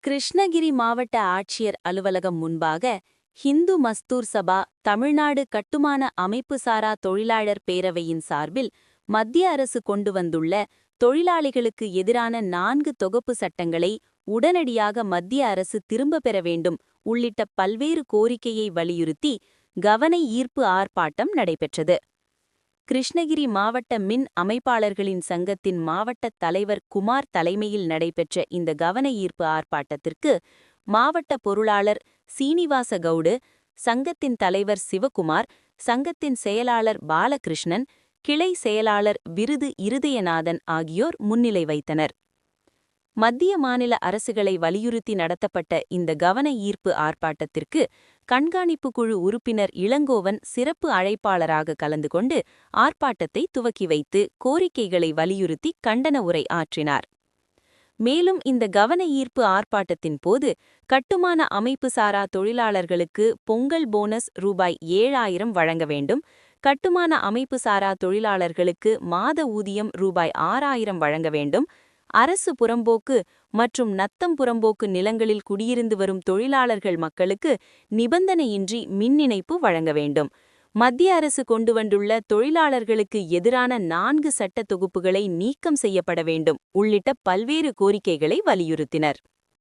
கிருஷ்ணகிரி மாவட்ட ஆட்சியர் அலுவலகம் முன்பாக ஹிந்து மஸ்தூர் சபா தமிழ்நாடு கட்டுமான அமைப்புசாரா தொழிலாளர் பேரவையின் சார்பில் மத்திய அரசு கொண்டு வந்துள்ள தொழிலாளிகளுக்கு எதிரான 4 தொகுப்பு சட்டங்களை உடனடியாக மத்திய அரசு திரும்ப பெற வேண்டும் உள்ளிட்ட பல்வேறு கோரிக்கையை வலியுறுத்தி கவன ஈர்ப்பு ஆர்ப்பாட்டம் நடைபெற்றது. கிருஷ்ணகிரி மாவட்ட மின் அமைப்பாளர்களின் சங்கத்தின் மாவட்ட தலைவர் குமார் தலைமையில் நடைபெற்ற இந்த கவன ஈர்ப்பு ஆர்ப்பாட்டத்திற்கு மாவட்ட பொருளாளர் சீனிவாச கவுடு, சங்கத்தின் தலைவர் சிவகுமார், சங்கத்தின் செயலாளர் பாலகிருஷ்ணன், கிளை செயலாளர் விருது இருதயநாதன் ஆகியோர் முன்னிலை வைத்தனர். மத்திய மாநில அரசுகளை வலியுறுத்தி நடத்தப்பட்ட இந்த கவன ஈர்ப்பு ஆர்ப்பாட்டத்திற்கு கண்காணிப்பு குழு உறுப்பினர் இளங்கோவன் சிறப்பு அழைப்பாளராக கலந்து கொண்டு ஆர்ப்பாட்டத்தை துவக்கி வைத்து கோரிக்கைகளை வலியுறுத்தி கண்டன உரை ஆற்றினார். மேலும் இந்த கவன ஈர்ப்பு ஆர்ப்பாட்டத்தின் போது கட்டுமான அமைப்பு சாரா தொழிலாளர்களுக்கு பொங்கல் போனஸ் ரூபாய் 7,000 வழங்க வேண்டும், கட்டுமான அமைப்பு சாரா தொழிலாளர்களுக்கு மாத ஊதியம் ரூபாய் 6,000 வழங்க வேண்டும், அரசு புறம்போக்கு மற்றும் நத்தம் புறம்போக்கு நிலங்களில் குடியிருந்து வரும் தொழிலாளர்கள் மக்களுக்கு நிபந்தனையின்றி மின் இணைப்பு வழங்க வேண்டும், மத்திய அரசு கொண்டு வந்துள்ள தொழிலாளர்களுக்கு எதிரான 4 சட்ட தொகுப்புகளை நீக்கம் செய்யப்பட வேண்டும் உள்ளிட்ட பல்வேறு கோரிக்கைகளை வலியுறுத்தினர்.